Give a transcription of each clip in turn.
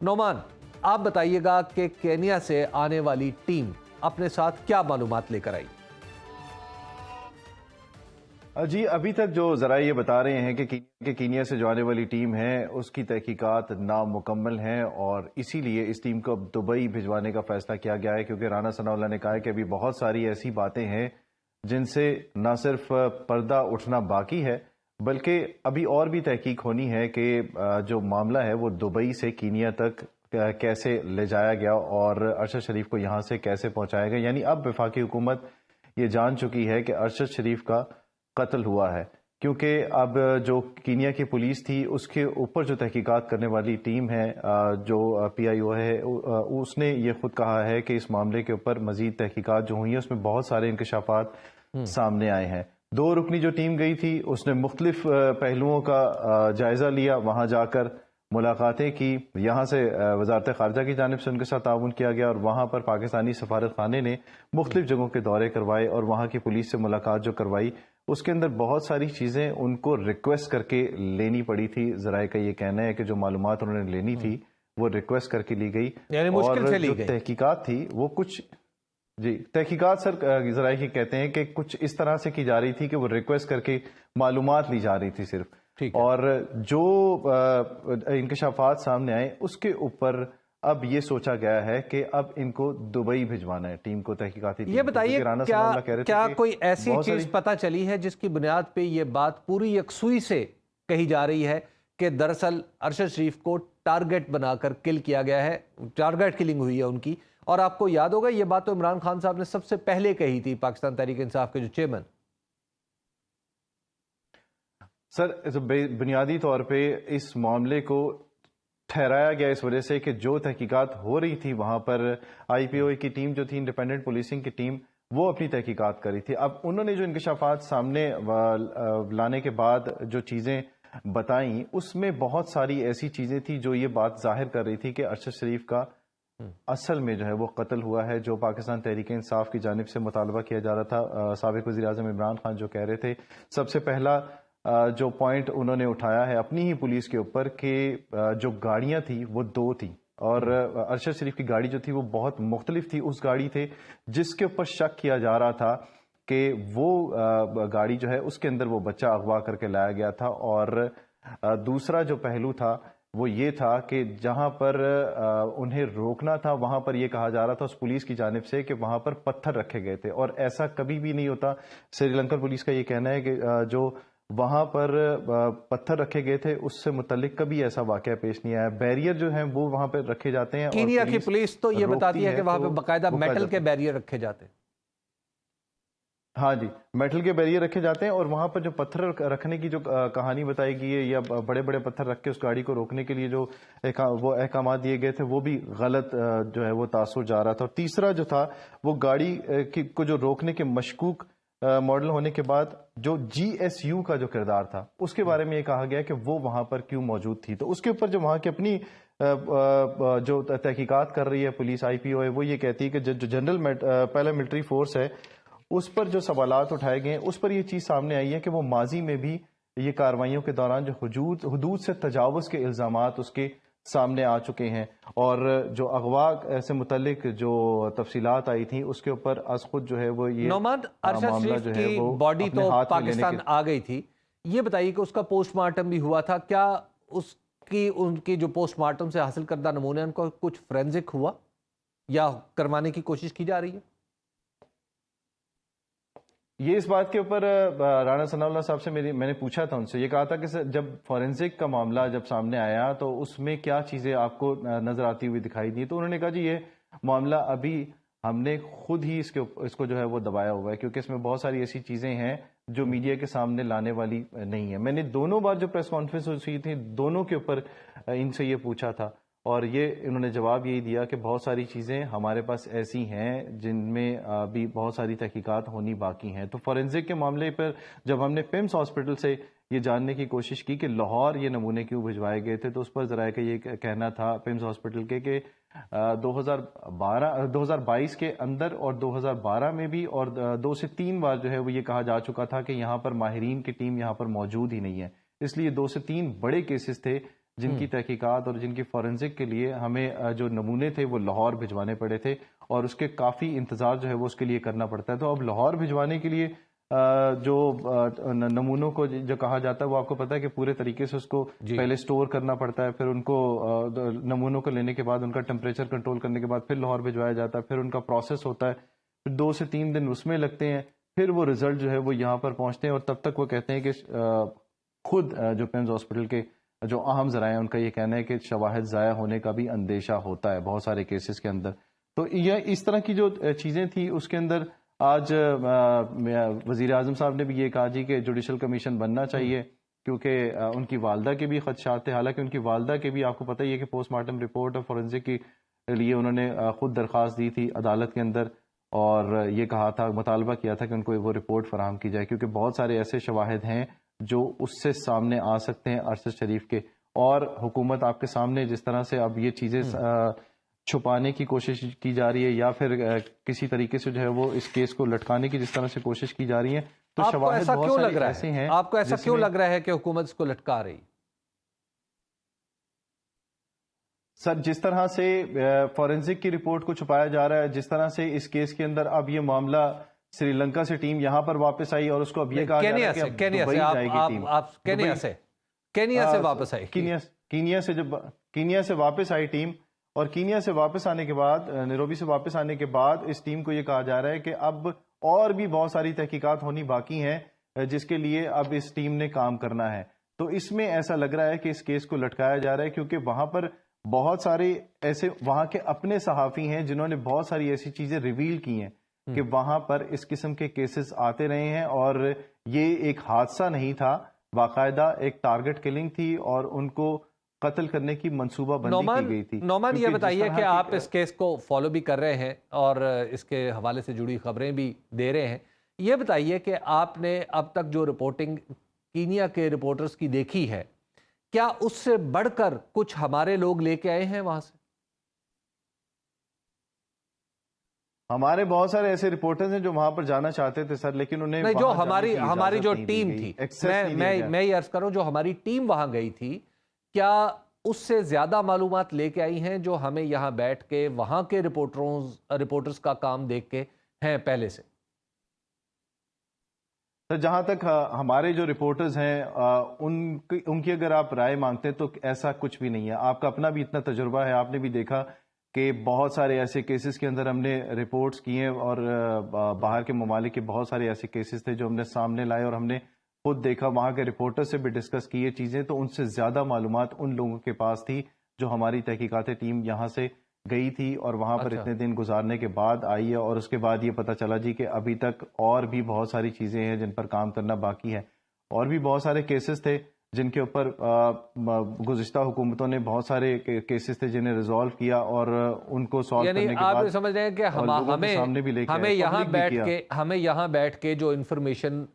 نعمان، آپ بتائیے گا کہ کینیا سے آنے والی ٹیم اپنے ساتھ کیا معلومات لے کر آئی؟ جی، ابھی تک جو ذرائع یہ بتا رہے ہیں کہ کینیا سے جو آنے والی ٹیم ہے اس کی تحقیقات نامکمل ہیں، اور اسی لیے اس ٹیم کو اب دبئی بھجوانے کا فیصلہ کیا گیا ہے، کیونکہ رانا ثناء اللہ نے کہا ہے کہ ابھی بہت ساری ایسی باتیں ہیں جن سے نہ صرف پردہ اٹھنا باقی ہے بلکہ ابھی اور بھی تحقیق ہونی ہے کہ جو معاملہ ہے وہ دبئی سے کینیا تک کیسے لے جایا گیا اور ارشد شریف کو یہاں سے کیسے پہنچایا گیا۔ یعنی اب وفاقی حکومت یہ جان چکی ہے کہ ارشد شریف کا قتل ہوا ہے، کیونکہ اب جو کینیا کی پولیس تھی اس کے اوپر جو تحقیقات کرنے والی ٹیم ہے، جو پی آئی او ہے، اس نے یہ خود کہا ہے کہ اس معاملے کے اوپر مزید تحقیقات جو ہوئی ہیں اس میں بہت سارے انکشافات سامنے آئے ہیں۔ 2 رکنی جو ٹیم گئی تھی اس نے مختلف پہلوؤں کا جائزہ لیا، وہاں جا کر ملاقاتیں کی، یہاں سے وزارت خارجہ کی جانب سے ان کے ساتھ تعاون کیا گیا، اور وہاں پر پاکستانی سفارت خانے نے مختلف جگہوں کے دورے کروائے اور وہاں کی پولیس سے ملاقات جو کروائی اس کے اندر بہت ساری چیزیں ان کو ریکویسٹ کر کے لینی پڑی تھی۔ ذرائع کا یہ کہنا ہے کہ جو معلومات انہوں نے لینی تھی وہ ریکویسٹ کر کے لی گئی، یعنی مشکل سے لی جو گئی۔ تحقیقات تھی وہ کچھ تحقیقات سر ذرائع یہ کہتے ہیں کہ کچھ اس طرح سے کی جا رہی تھی کہ وہ ریکویسٹ کر کے معلومات لی جا رہی تھی صرف، اور جو انکشافات سامنے آئے اس کے اوپر اب یہ سوچا گیا ہے کہ اب ان کو دبئی بھجوانا ہے ٹیم کو، تحقیقاتی ٹیم۔ یہ بتائیے کیا کوئی ایسی چیز پتہ چلی ہے جس کی بنیاد پہ یہ بات پوری یکسوئی سے کہی جا رہی ہے کہ دراصل ارشد شریف کو ٹارگٹ بنا کر کل کیا گیا ہے، ٹارگٹ کلنگ ہوئی ہے ان کی؟ اور آپ کو یاد ہوگا یہ بات تو عمران خان صاحب نے سب سے پہلے کہی تھی، پاکستان تحریک انصاف کے جو چیئرمین۔ سر بنیادی طور پہ اس معاملے کو ٹھہرایا گیا اس وجہ سے کہ جو تحقیقات ہو رہی تھی وہاں پر آئی پی او کی ٹیم جو تھی، انڈیپینڈنٹ پولیسنگ کی ٹیم، وہ اپنی تحقیقات کر رہی تھی۔ اب انہوں نے جو انکشافات سامنے لانے کے بعد جو چیزیں بتائیں اس میں بہت ساری ایسی چیزیں تھیں جو یہ بات ظاہر کر رہی تھی کہ ارشد شریف کا اصل میں جو ہے وہ قتل ہوا ہے، جو پاکستان تحریک انصاف کی جانب سے مطالبہ کیا جا رہا تھا۔ سابق وزیر اعظم عمران خان جو کہہ رہے تھے، سب سے پہلا جو پوائنٹ انہوں نے اٹھایا ہے اپنی ہی پولیس کے اوپر کہ جو گاڑیاں تھیں وہ 2 تھیں، اور ارشد شریف کی گاڑی جو تھی وہ بہت مختلف تھی۔ اس گاڑی تھے جس کے اوپر شک کیا جا رہا تھا کہ وہ گاڑی جو ہے اس کے اندر وہ بچہ اغوا کر کے لایا گیا تھا، اور دوسرا جو پہلو تھا وہ یہ تھا کہ جہاں پر انہیں روکنا تھا وہاں پر یہ کہا جا رہا تھا اس پولیس کی جانب سے کہ وہاں پر پتھر رکھے گئے تھے، اور ایسا کبھی بھی نہیں ہوتا۔ سری لنکن پولیس کا یہ کہنا ہے کہ جو وہاں پر پتھر رکھے گئے تھے اس سے متعلق کبھی ایسا واقعہ پیش نہیں آیا۔ بیریئر جو ہیں وہ وہاں پہ رکھے جاتے ہیں، کینیا کی پولیس تو یہ بتاتی ہے کہ وہاں پہ باقاعدہ میٹل کے بیریئر رکھے جاتے ہیں۔ ہاں جی، میٹل کے بیریئر رکھے جاتے ہیں، اور وہاں پر جو پتھر رکھنے کی جو کہانی بتائی گئی ہے یا بڑے بڑے پتھر رکھ کے اس گاڑی کو روکنے کے لیے جو وہ احکامات دیے گئے تھے وہ بھی غلط جو ہے وہ تاثر جا رہا تھا۔ اور تیسرا جو تھا وہ گاڑی کو جو روکنے کے مشکوک ماڈل ہونے کے بعد جو جی ایس یو کا جو کردار تھا اس کے بارے میں یہ کہا گیا کہ وہ وہاں پر کیوں موجود تھی۔ تو اس کے اوپر جو وہاں کی اپنی جو تحقیقات کر رہی ہے پولیس، آئی پی او ہے، وہ یہ کہتی ہے کہ جو جنرل پیراملٹری فورس ہے اس پر جو سوالات اٹھائے گئے ہیں اس پر یہ چیز سامنے آئی ہے کہ وہ ماضی میں بھی یہ کارروائیوں کے دوران جو حدود سے تجاوز کے الزامات اس کے سامنے آ چکے ہیں، اور جو اغوا سے متعلق جو تفصیلات آئی تھیں اس کے اوپر از خود جو ہے وہ یہ نعمان، ارشد شریف کی باڈی تو پاکستان آ گئی تھی، یہ بتائیے کہ اس کا پوسٹ مارٹم بھی ہوا تھا، کیا ان کی جو پوسٹ مارٹم سے حاصل کردہ نمونے ان کو کچھ فورینزک ہوا یا کروانے کی کوشش کی جا رہی ہے؟ یہ اس بات کے اوپر رانا ثناء اللہ صاحب سے میں نے پوچھا تھا، ان سے یہ کہا تھا کہ جب فورینزک کا معاملہ جب سامنے آیا تو اس میں کیا چیزیں آپ کو نظر آتی ہوئی دکھائی دی، تو انہوں نے کہا جی یہ معاملہ ابھی ہم نے خود ہی اس کو جو ہے وہ دبایا ہوا ہے، کیونکہ اس میں بہت ساری ایسی چیزیں ہیں جو میڈیا کے سامنے لانے والی نہیں ہے۔ میں نے دونوں بار جو پریس کانفرنس ہوئی تھی دونوں کے اوپر ان سے یہ پوچھا تھا، اور یہ انہوں نے جواب یہی دیا کہ بہت ساری چیزیں ہمارے پاس ایسی ہیں جن میں بھی بہت ساری تحقیقات ہونی باقی ہیں۔ تو فورینزک کے معاملے پر جب ہم نے پیمز ہاسپٹل سے یہ جاننے کی کوشش کی کہ لاہور یہ نمونے کیوں بھجوائے گئے تھے، تو اس پر ذرائع کا یہ کہنا تھا پیمز ہاسپٹل کے کہ 2022 کے اندر اور 2012 میں بھی اور 2 سے 3 بار جو ہے وہ یہ کہا جا چکا تھا کہ یہاں پر ماہرین کی ٹیم یہاں پر موجود ہی نہیں ہے، اس لیے 2 سے 3 بڑے کیسز تھے جن کی تحقیقات اور جن کی فورنزک کے لیے ہمیں جو نمونے تھے وہ لاہور بھجوانے پڑے تھے اور اس کے کافی انتظار جو ہے وہ اس کے لیے کرنا پڑتا ہے. تو اب لاہور بھجوانے کے لیے جو نمونوں کو جو کہا جاتا ہے وہ آپ کو پتا ہے کہ پورے طریقے سے اس کو پہلے سٹور کرنا پڑتا ہے, پھر ان کو نمونوں کو لینے کے بعد ان کا ٹیمپریچر کنٹرول کرنے کے بعد پھر لاہور بھجوایا جاتا ہے, پھر ان کا پروسیس ہوتا ہے, پھر 2 سے 3 دن اس میں لگتے ہیں, پھر وہ رزلٹ جو ہے وہ یہاں پر پہنچتے ہیں. اور تب تک وہ کہتے ہیں کہ خود جو پیمز ہاسپٹل کے جو اہم ذرائع ہیں ان کا یہ کہنا ہے کہ شواہد ضائع ہونے کا بھی اندیشہ ہوتا ہے بہت سارے کیسز کے اندر. تو یہ اس طرح کی جو چیزیں تھیں اس کے اندر آج وزیر اعظم صاحب نے بھی یہ کہا جی کہ جوڈیشل کمیشن بننا چاہیے کیونکہ ان کی والدہ کے بھی خدشات تھے. حالانکہ ان کی والدہ کے بھی آپ کو پتہ ہی ہے کہ پوسٹ مارٹم رپورٹ اور فورنزک کے لیے انہوں نے خود درخواست دی تھی عدالت کے اندر اور یہ کہا تھا, مطالبہ کیا تھا کہ ان کو وہ رپورٹ فراہم کی جائے کیونکہ بہت سارے ایسے شواہد ہیں جو اس سے سامنے آ سکتے ہیں ارشد شریف کے. اور حکومت آپ کے سامنے جس طرح سے اب یہ چیزیں چھپانے کی کوشش کی جا رہی ہے یا پھر کسی طریقے سے جو ہے وہ اس کیس کو لٹکانے کی جس طرح سے کوشش کی جا رہی ہے, تو شواہد بہت سارے ایسے ہیں. آپ کو ایسا کیوں لگ رہا ہے کہ حکومت اس کو لٹکا رہی؟ سر جس طرح سے فورنزک کی رپورٹ کو چھپایا جا رہا ہے, جس طرح سے اس کیس کے اندر اب یہ معاملہ سری لنکا سے ٹیم یہاں پر واپس آئی اور اس کو اب یہ کہا جا رہا ہے کہ اب دبئی جائے گی ٹیم. کینیا سے واپس آئی, کینیا سے واپس آئی ٹیم اور کینیا سے واپس آنے کے بعد, نیروبی سے واپس آنے کے بعد اس ٹیم کو یہ کہا جا رہا ہے کہ اب اور بھی بہت ساری تحقیقات ہونی باقی ہیں جس کے لیے اب اس ٹیم نے کام کرنا ہے. تو اس میں ایسا لگ رہا ہے کہ اس کیس کو لٹکایا جا رہا ہے کیونکہ وہاں پر بہت سارے ایسے وہاں کے اپنے صحافی ہیں جنہوں نے بہت ساری ایسی چیزیں ریویل کی ہیں کہ وہاں پر اس قسم کے کیسز آتے رہے ہیں اور یہ ایک حادثہ نہیں تھا, باقاعدہ ایک ٹارگٹ کلنگ تھی اور ان کو قتل کرنے کی منصوبہ بندی کی گئی تھی. نعمان یہ بتائیے کہ آپ اس کیس کو فالو بھی کر رہے ہیں اور اس کے حوالے سے جڑی خبریں بھی دے رہے ہیں, یہ بتائیے کہ آپ نے اب تک جو رپورٹنگ کینیا کے رپورٹرز کی دیکھی ہے, کیا اس سے بڑھ کر کچھ ہمارے لوگ لے کے آئے ہیں وہاں سے؟ ہمارے بہت سارے ایسے رپورٹرز ہیں جو وہاں پر جانا چاہتے تھے سر, لیکن انہیں نہیں, جو ہماری جو ٹیم تھی, میں یہ عرض کروں جو ہماری ٹیم وہاں گئی تھی, کیا اس سے زیادہ معلومات لے کے آئی ہیں جو ہمیں یہاں بیٹھ کے وہاں کے رپورٹرز کا کام دیکھ کے ہیں پہلے سے؟ سر جہاں تک ہمارے جو رپورٹرز ہیں ان کی اگر آپ رائے مانگتے ہیں تو ایسا کچھ بھی نہیں ہے. آپ کا اپنا بھی اتنا تجربہ ہے, آپ نے بھی دیکھا کہ بہت سارے ایسے کیسز کے اندر ہم نے رپورٹس کیے اور باہر کے ممالک کے بہت سارے ایسے کیسز تھے جو ہم نے سامنے لائے اور ہم نے خود دیکھا, وہاں کے رپورٹر سے بھی ڈسکس کی یہ چیزیں, تو ان سے زیادہ معلومات ان لوگوں کے پاس تھی جو ہماری تحقیقاتی ٹیم یہاں سے گئی تھی اور وہاں پر اتنے دن گزارنے کے بعد آئی ہے اور اس کے بعد یہ پتہ چلا جی کہ ابھی تک اور بھی بہت ساری چیزیں ہیں جن پر کام کرنا باقی ہے. اور بھی بہت سارے کیسز تھے جن کے اوپر گزشتہ حکومتوں نے بہت سارے کیسز تھے جنہیں ریزالو کیا اور ان کو سالو کرنے کے بعد آپ سمجھ رہے ہیں کہ ہمیں یہاں بیٹھ کے جو انفارمیشن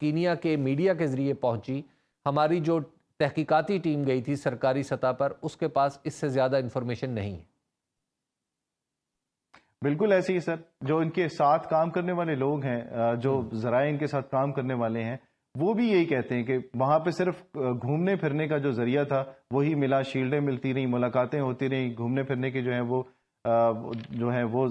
کینیا کے میڈیا کے ذریعے پہنچی, ہماری جو تحقیقاتی ٹیم گئی تھی سرکاری سطح پر, اس کے پاس اس سے زیادہ انفارمیشن نہیں ہے. بالکل ایسے ہی سر, جو ان کے ساتھ کام کرنے والے لوگ ہیں, جو ذرائع ان کے ساتھ کام کرنے والے ہیں, وہ بھی یہی کہتے ہیں کہ وہاں پہ صرف گھومنے پھرنے کا جو ذریعہ تھا وہی ملا, شیلڈیں ملتی رہیں, ملاقاتیں ہوتی رہیں, گھومنے پھرنے کے جو ہیں وہ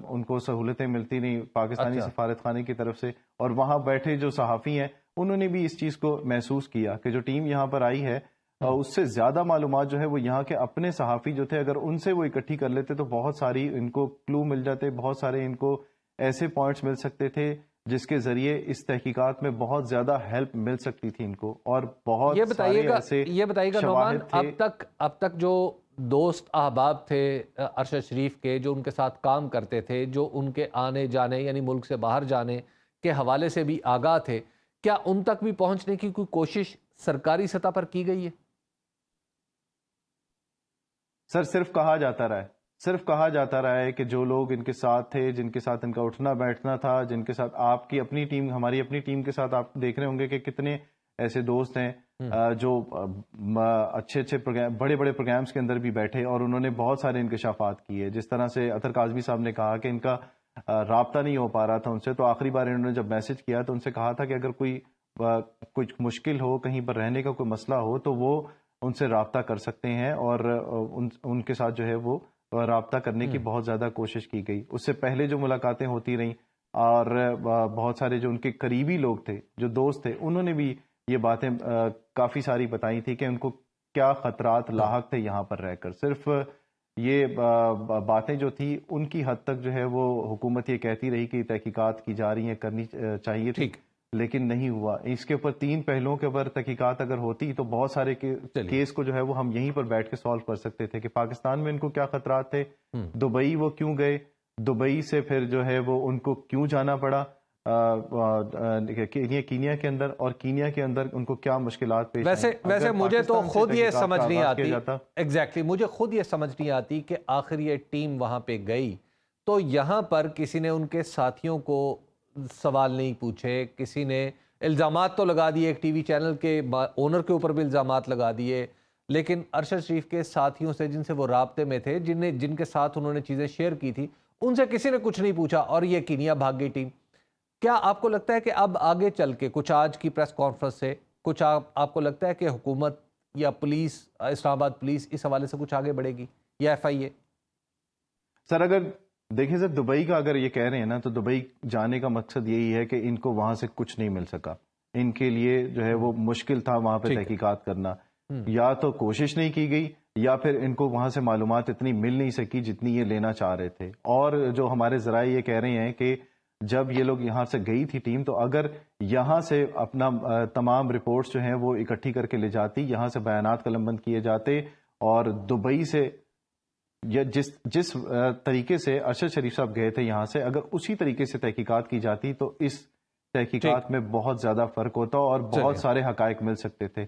ان کو سہولتیں ملتی رہیں پاکستانی سفارت خانے کی طرف سے. اور وہاں بیٹھے جو صحافی ہیں انہوں نے بھی اس چیز کو محسوس کیا کہ جو ٹیم یہاں پر آئی ہے اس سے زیادہ معلومات جو ہے وہ یہاں کے اپنے صحافی جو تھے, اگر ان سے وہ اکٹھی کر لیتے تو بہت ساری ان کو کلو مل جاتے, بہت سارے ان کو ایسے پوائنٹس مل سکتے تھے جس کے ذریعے اس تحقیقات میں بہت زیادہ ہیلپ مل سکتی تھی ان کو. اور بہت یہ بتائیے گا نعمان, اب تک جو دوست احباب تھے ارشد شریف کے, جو ان کے ساتھ کام کرتے تھے, جو ان کے آنے جانے یعنی ملک سے باہر جانے کے حوالے سے بھی آگاہ تھے, کیا ان تک بھی پہنچنے کی کوئی کوشش سرکاری سطح پر کی گئی ہے؟ سر صرف کہا جاتا رہا ہے کہ جو لوگ ان کے ساتھ تھے, جن کے ساتھ ان کا اٹھنا بیٹھنا تھا, جن کے ساتھ آپ کی اپنی ٹیم, ہماری اپنی ٹیم کے ساتھ آپ دیکھ رہے ہوں گے کہ کتنے ایسے دوست ہیں جو اچھے بڑے پروگرامز کے اندر بھی بیٹھے اور انہوں نے بہت سارے انکشافات کیے. جس طرح سے اطہر کاظمی صاحب نے کہا کہ ان کا رابطہ نہیں ہو پا رہا تھا ان سے, تو آخری بار انہوں نے جب میسج کیا تو ان سے کہا تھا کہ اگر کچھ مشکل ہو, کہیں پر رہنے کا کوئی مسئلہ ہو تو وہ ان سے رابطہ کر سکتے ہیں اور ان کے ساتھ جو ہے وہ رابطہ کرنے کی بہت زیادہ کوشش کی گئی. اس سے پہلے جو ملاقاتیں ہوتی رہیں اور بہت سارے جو ان کے قریبی لوگ تھے، جو دوست تھے، انہوں نے بھی یہ باتیں کافی ساری بتائی تھی کہ ان کو کیا خطرات لاحق تھے یہاں پر رہ کر. صرف یہ باتیں جو تھی ان کی حد تک جو ہے وہ حکومت یہ کہتی رہی کہ تحقیقات کی جا رہی ہیں، کرنی چاہیے تھی، لیکن نہیں ہوا. اس کے اوپر 3 پہلوؤں کے اوپر تحقیقات اگر ہوتی تو بہت سارے کیس کو جو ہے وہ ہم یہیں پر بیٹھ کے سالو کر سکتے تھے کہ پاکستان میں ان کو کیا خطرات تھے، دبئی وہ کیوں گئے، دبئی سے پھر جو ہے وہ ان کو کیوں جانا پڑا کینیا کے اندر، اور کینیا کے اندر ان کو کیا مشکلات پیش آئیں. ویسے مجھے تو خود یہ سمجھ نہیں آتی، ایگزیکٹلی مجھے خود یہ سمجھ نہیں آتی کہ آخر یہ ٹیم وہاں پہ گئی تو یہاں پر کسی نے ان کے ساتھیوں کو سوال نہیں پوچھے، کسی نے الزامات تو لگا دیے، ایک ٹی وی چینل کے اونر کے اوپر بھی الزامات لگا دیے، لیکن ارشد شریف کے ساتھیوں سے جن سے وہ رابطے میں تھے، جن کے ساتھ انہوں نے چیزیں شیئر کی تھی، ان سے کسی نے کچھ نہیں پوچھا اور یہ کینیا بھاگ گئی ٹیم. کیا آپ کو لگتا ہے کہ اب آگے چل کے کچھ آج کی پریس کانفرنس سے کچھ آپ کو لگتا ہے کہ حکومت یا پولیس، اسلام آباد پولیس اس حوالے سے کچھ آگے بڑھے گی یا ایف آئی اے؟ سر اگر دیکھیں سر، دبئی کا اگر یہ کہہ رہے ہیں نا تو دبئی جانے کا مقصد یہی ہے کہ ان کو وہاں سے کچھ نہیں مل سکا. ان کے لیے جو ہے وہ مشکل تھا وہاں پہ تحقیقات کرنا، یا تو کوشش نہیں کی گئی یا پھر ان کو وہاں سے معلومات اتنی مل نہیں سکی جتنی یہ لینا چاہ رہے تھے. اور جو ہمارے ذرائع یہ کہہ رہے ہیں کہ جب یہ لوگ یہاں سے گئی تھی ٹیم، تو اگر یہاں سے اپنا تمام رپورٹس جو ہیں وہ اکٹھی کر کے لے جاتی، یہاں سے بیانات قلم بند کیے جاتے، اور دبئی سے یا جس طریقے سے ارشد شریف صاحب گئے تھے یہاں سے، اگر اسی طریقے سے تحقیقات کی جاتی تو اس تحقیقات میں بہت زیادہ فرق ہوتا اور بہت سارے حقائق مل سکتے تھے.